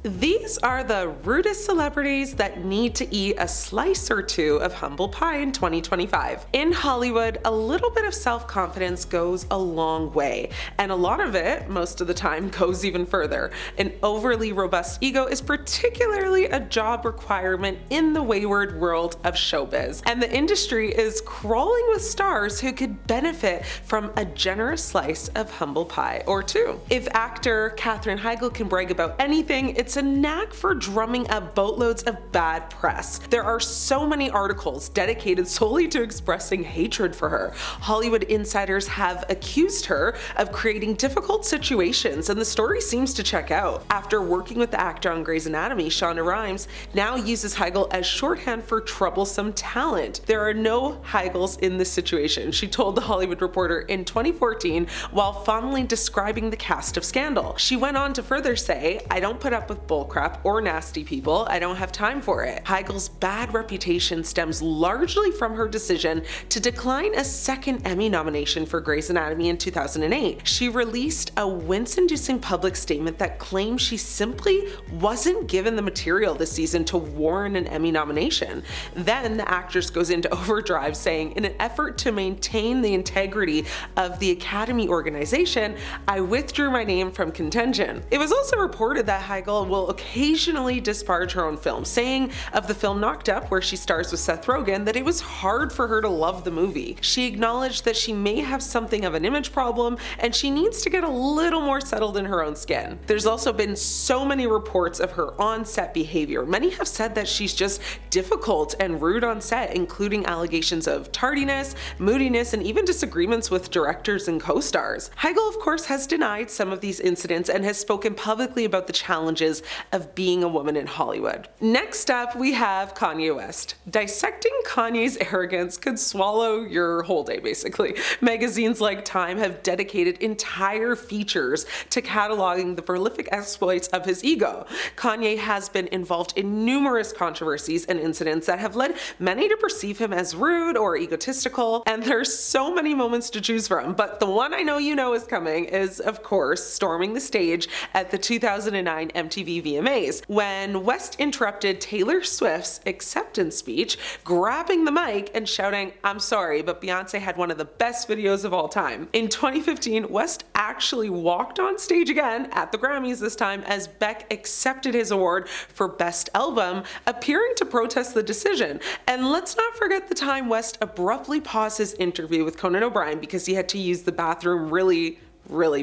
These are the rudest celebrities that need to eat a slice or two of humble pie in 2025. In Hollywood, a little bit of self-confidence goes a long way, and a lot of it, most of the time, goes even further. An overly robust ego is particularly a job requirement in the wayward world of showbiz, and the industry is crawling with stars who could benefit from a generous slice of humble pie or two. If actor Katherine Heigl can brag about anything, it's a knack for drumming up boatloads of bad press. There are so many articles dedicated solely to expressing hatred for her. Hollywood insiders have accused her of creating difficult situations, and the story seems to check out. After working with the actor on Grey's Anatomy, Shonda Rhimes now uses Heigl as shorthand for troublesome talent. There are no Heigls in this situation, she told The Hollywood Reporter in 2014 while fondly describing the cast of Scandal. She went on to further say, "I don't put up with bullcrap or nasty people. I don't have time for it." Heigl's bad reputation stems largely from her decision to decline a second Emmy nomination for Grey's Anatomy in 2008. She released a wince-inducing public statement that claimed she simply wasn't given the material this season to warrant an Emmy nomination. Then the actress goes into overdrive, saying, "In an effort to maintain the integrity of the Academy organization, I withdrew my name from contention." It was also reported that Heigl will occasionally disparage her own film, saying of the film Knocked Up, where she stars with Seth Rogen, that it was hard for her to love the movie. She acknowledged that she may have something of an image problem and she needs to get a little more settled in her own skin. There's also been so many reports of her on-set behavior. Many have said that she's just difficult and rude on set, including allegations of tardiness, moodiness, and even disagreements with directors and co-stars. Heigl, of course, has denied some of these incidents and has spoken publicly about the challenges of being a woman in Hollywood. Next up, we have Kanye West. Dissecting Kanye's arrogance could swallow your whole day, basically. Magazines like Time have dedicated entire features to cataloging the prolific exploits of his ego. Kanye has been involved in numerous controversies and incidents that have led many to perceive him as rude or egotistical, and there's so many moments to choose from, but the one I know you know is coming is, of course, storming the stage at the 2009 MTV VMAs, when West interrupted Taylor Swift's acceptance speech, grabbing the mic and shouting, "I'm sorry, but Beyonce had one of the best videos of all time." In 2015, West actually walked on stage again at the Grammys, this time as Beck accepted his award for Best Album, appearing to protest the decision. And let's not forget the time West abruptly paused his interview with Conan O'Brien because he had to use the bathroom really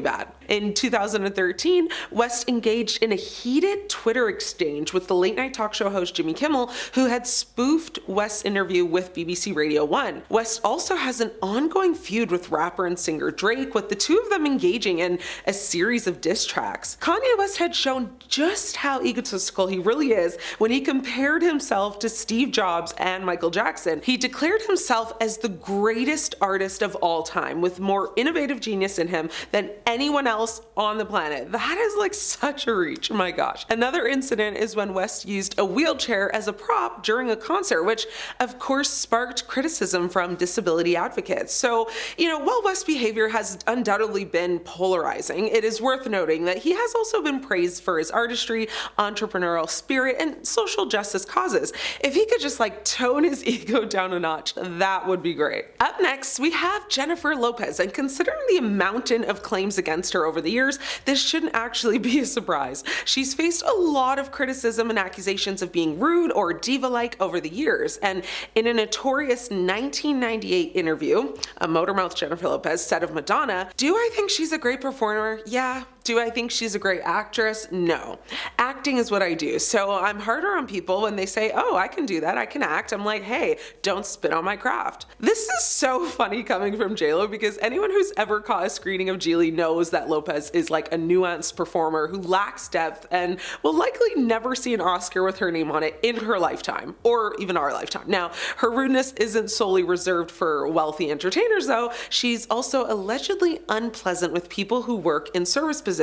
bad. In 2013, West engaged in a heated Twitter exchange with the late-night talk show host Jimmy Kimmel, who had spoofed West's interview with BBC Radio 1. West also has an ongoing feud with rapper and singer Drake, with the two of them engaging in a series of diss tracks. Kanye West had shown just how egotistical he really is when he compared himself to Steve Jobs and Michael Jackson. He declared himself as the greatest artist of all time, with more innovative genius in him than anyone else on the planet. That is like such a reach, my gosh. Another incident is when West used a wheelchair as a prop during a concert, which of course sparked criticism from disability advocates. So, while West's behavior has undoubtedly been polarizing, it is worth noting that he has also been praised for his artistry, entrepreneurial spirit, and social justice causes. If he could just tone his ego down a notch, that would be great. Up next, we have Jennifer Lopez, and considering the mountain of claims against her over the years, this shouldn't actually be a surprise. She's faced a lot of criticism and accusations of being rude or diva-like over the years, and in a notorious 1998 interview, a motormouth Jennifer Lopez said of Madonna, "Do I think she's a great performer? Yeah. Do I think she's a great actress? No. Acting is what I do, so I'm harder on people when they say, 'Oh, I can do that, I can act.' I'm like, hey, don't spit on my craft." This is so funny coming from JLo, because anyone who's ever caught a screening of Geely knows that Lopez is like a nuanced performer who lacks depth and will likely never see an Oscar with her name on it in her lifetime, or even our lifetime. Now, her rudeness isn't solely reserved for wealthy entertainers though. She's also allegedly unpleasant with people who work in service positions.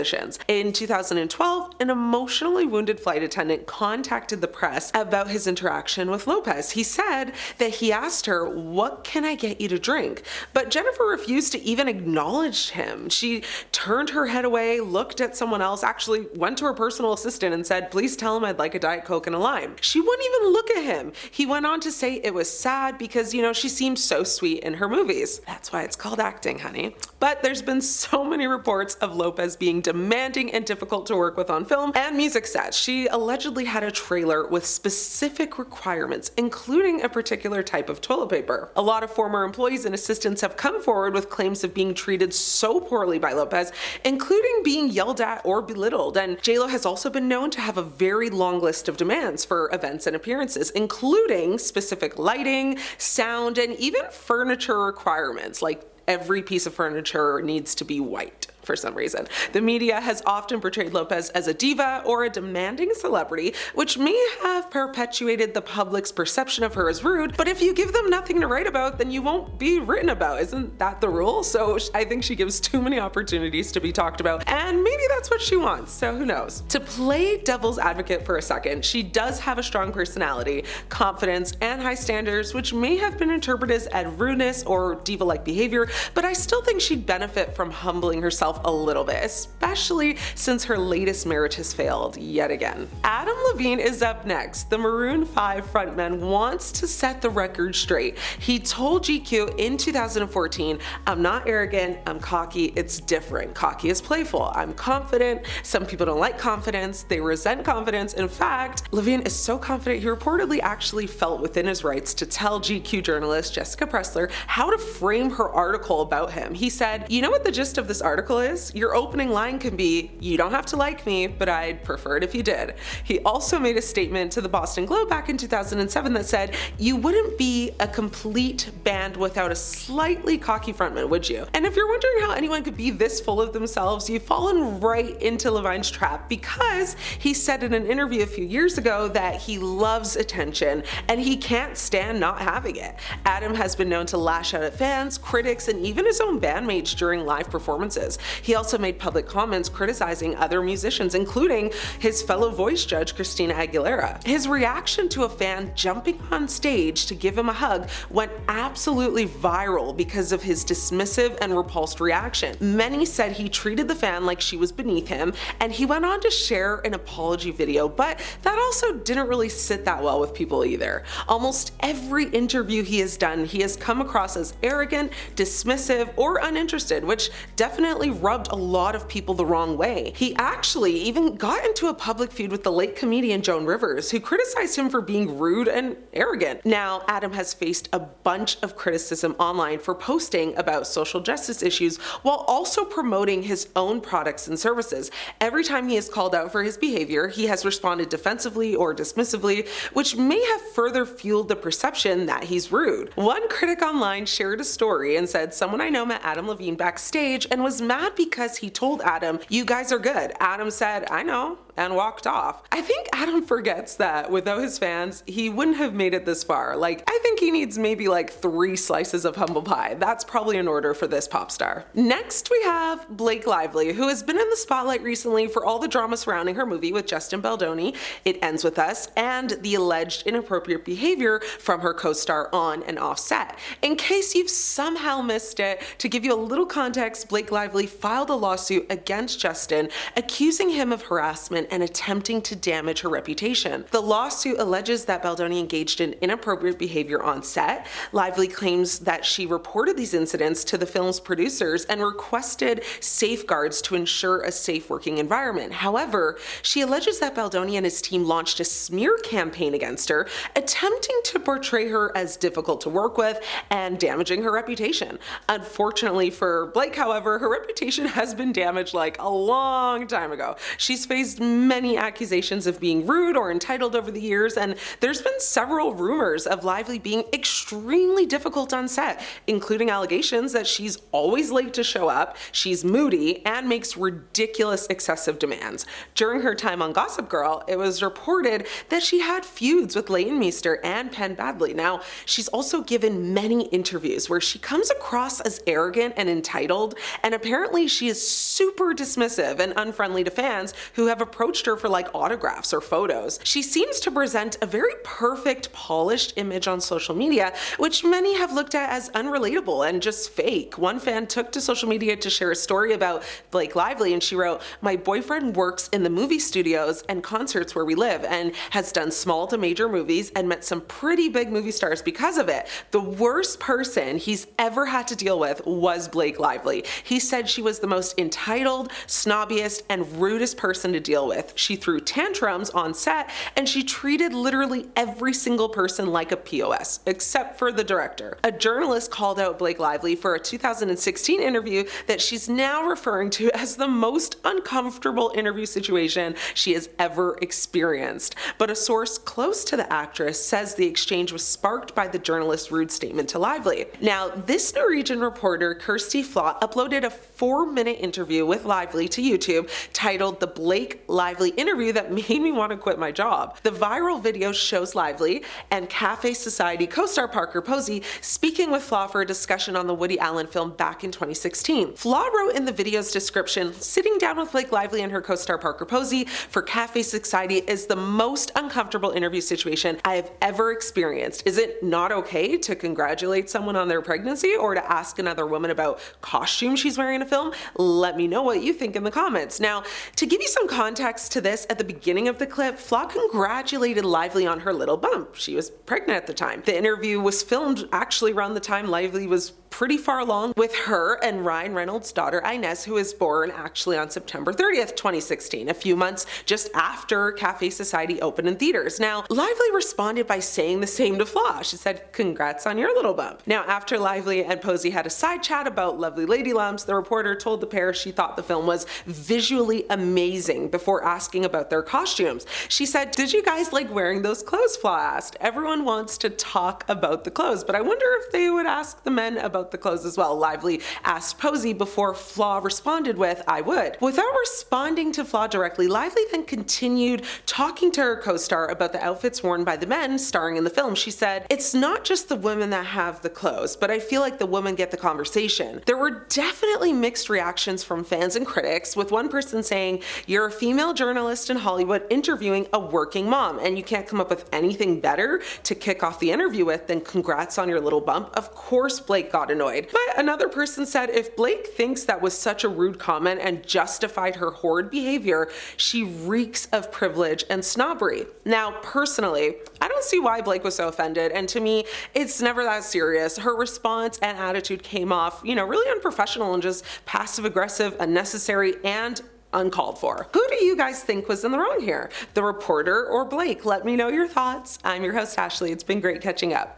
In 2012, an emotionally wounded flight attendant contacted the press about his interaction with Lopez. He said that he asked her, "What can I get you to drink?" But Jennifer refused to even acknowledge him. She turned her head away, looked at someone else, actually went to her personal assistant and said, "Please tell him I'd like a Diet Coke and a lime." She wouldn't even look at him. He went on to say it was sad because, she seemed so sweet in her movies. That's why it's called acting, honey. But there's been so many reports of Lopez being demanding and difficult to work with on film and music sets. She allegedly had a trailer with specific requirements, including a particular type of toilet paper. A lot of former employees and assistants have come forward with claims of being treated so poorly by Lopez, including being yelled at or belittled. And JLo has also been known to have a very long list of demands for events and appearances, including specific lighting, sound, and even furniture requirements, like every piece of furniture needs to be white for some reason. The media has often portrayed Lopez as a diva or a demanding celebrity, which may have perpetuated the public's perception of her as rude, but if you give them nothing to write about, then you won't be written about. Isn't that the rule? So I think she gives too many opportunities to be talked about, and maybe that's what she wants, so who knows. To play devil's advocate for a second, she does have a strong personality, confidence, and high standards, which may have been interpreted as rudeness or diva-like behavior, but I still think she'd benefit from humbling herself a little bit, especially since her latest marriage has failed yet again. Adam Levine is up next. The Maroon 5 frontman wants to set the record straight. He told GQ in 2014, "I'm not arrogant, I'm cocky, it's different. Cocky is playful. I'm confident. Some people don't like confidence, they resent confidence." In fact, Levine is so confident he reportedly actually felt within his rights to tell GQ journalist Jessica Pressler how to frame her article about him. He said, "You know what the gist of this article is? Your opening line can be, 'You don't have to like me, but I'd prefer it if you did.'" He also made a statement to the Boston Globe back in 2007 that said, "You wouldn't be a complete band without a slightly cocky frontman, would you?" And if you're wondering how anyone could be this full of themselves, you've fallen right into Levine's trap, because he said in an interview a few years ago that he loves attention and he can't stand not having it. Adam has been known to lash out at fans, critics, and even his own bandmates during live performances. He also made public comments criticizing other musicians, including his fellow voice judge Christina Aguilera. His reaction to a fan jumping on stage to give him a hug went absolutely viral because of his dismissive and repulsed reaction. Many said he treated the fan like she was beneath him, and he went on to share an apology video, but that also didn't really sit that well with people either. Almost every interview he has done, he has come across as arrogant, dismissive, or uninterested, which definitely rubbed a lot of people the wrong way. He actually even got into a public feud with the late comedian Joan Rivers, who criticized him for being rude and arrogant. Now, Adam has faced a bunch of criticism online for posting about social justice issues while also promoting his own products and services. Every time he is called out for his behavior, he has responded defensively or dismissively, which may have further fueled the perception that he's rude. One critic online shared a story and said, "Someone I know met Adam Levine backstage and was mad because he told Adam, 'You guys are good.' Adam said, 'I know,' and walked off." I think Adam forgets that without his fans, he wouldn't have made it this far. I think he needs maybe 3 slices of humble pie. That's probably in order for this pop star. Next, we have Blake Lively, who has been in the spotlight recently for all the drama surrounding her movie with Justin Baldoni, It Ends With Us, and the alleged inappropriate behavior from her co-star on and off set. In case you've somehow missed it, to give you a little context, Blake Lively filed a lawsuit against Justin, accusing him of harassment and attempting to damage her reputation. The lawsuit alleges that Baldoni engaged in inappropriate behavior on set. Lively claims that she reported these incidents to the film's producers and requested safeguards to ensure a safe working environment. However, she alleges that Baldoni and his team launched a smear campaign against her, attempting to portray her as difficult to work with and damaging her reputation. Unfortunately for Blake, however, her reputation has been damaged a long time ago. She's faced many accusations of being rude or entitled over the years, and there's been several rumors of Lively being extremely difficult on set, including allegations that she's always late to show up, she's moody, and makes ridiculous excessive demands. During her time on Gossip Girl, it was reported that she had feuds with Leighton Meester and Penn Badgley. Now, she's also given many interviews where she comes across as arrogant and entitled, and apparently she is super dismissive and unfriendly to fans who have approached approached her for like autographs or photos. She seems to present a very perfect, polished image on social media, which many have looked at as unrelatable and just fake. One fan took to social media to share a story about Blake Lively, and she wrote, "My boyfriend works in the movie studios and concerts where we live and has done small to major movies and met some pretty big movie stars because of it. The worst person he's ever had to deal with was Blake Lively. He said she was the most entitled, snobbiest, and rudest person to deal with. She threw tantrums on set and she treated literally every single person like a POS, except for the director." A journalist called out Blake Lively for a 2016 interview that she's now referring to as the most uncomfortable interview situation she has ever experienced. But a source close to the actress says the exchange was sparked by the journalist's rude statement to Lively. Now, this Norwegian reporter, Kirsty Flott, uploaded a 4-minute interview with Lively to YouTube titled "The Blake Lively Interview That Made Me Want to Quit My Job." The viral video shows Lively and Cafe Society co-star Parker Posey speaking with Flott for a discussion on the Woody Allen film back in 2016. Flott wrote in the video's description, "Sitting down with Blake Lively and her co-star Parker Posey for Cafe Society is the most uncomfortable interview situation I have ever experienced. Is it not okay to congratulate someone on their pregnancy or to ask another woman about costume she's wearing in a film? Let me know what you think in the comments." Now, to give you some context to this, at the beginning of the clip, Flott congratulated Lively on her little bump. She was pregnant at the time. The interview was filmed actually around the time Lively was pretty far along with her and Ryan Reynolds' daughter Inez, who was born actually on September 30th, 2016, a few months just after Cafe Society opened in theaters. Now, Lively responded by saying the same to Flott. She said, "Congrats on your little bump." Now, after Lively and Posey had a side chat about lovely lady lumps, the reporter told the pair she thought the film was visually amazing before asking about their costumes. She said, "Did you guys like wearing those clothes?" Flott asked. "Everyone wants to talk about the clothes, but I wonder if they would ask the men about the clothes as well," Lively asked Posey before Flott responded with, "I would." Without responding to Flott directly, Lively then continued talking to her co-star about the outfits worn by the men starring in the film. She said, "It's not just the women that have the clothes, but I feel like the women get the conversation." There were definitely mixed reactions from fans and critics, with one person saying, "You're a female journalist in Hollywood interviewing a working mom, and you can't come up with anything better to kick off the interview with than congrats on your little bump. Of course Blake got annoyed." But another person said if Blake thinks that was such a rude comment and justified her horrid behavior, she reeks of privilege and snobbery. Now, personally, I don't see why Blake was so offended, and to me, it's never that serious. Her response and attitude came off, really unprofessional and just passive-aggressive, unnecessary, and uncalled for. Who do you guys think was in the wrong here? The reporter or Blake? Let me know your thoughts. I'm your host, Ashley. It's been great catching up.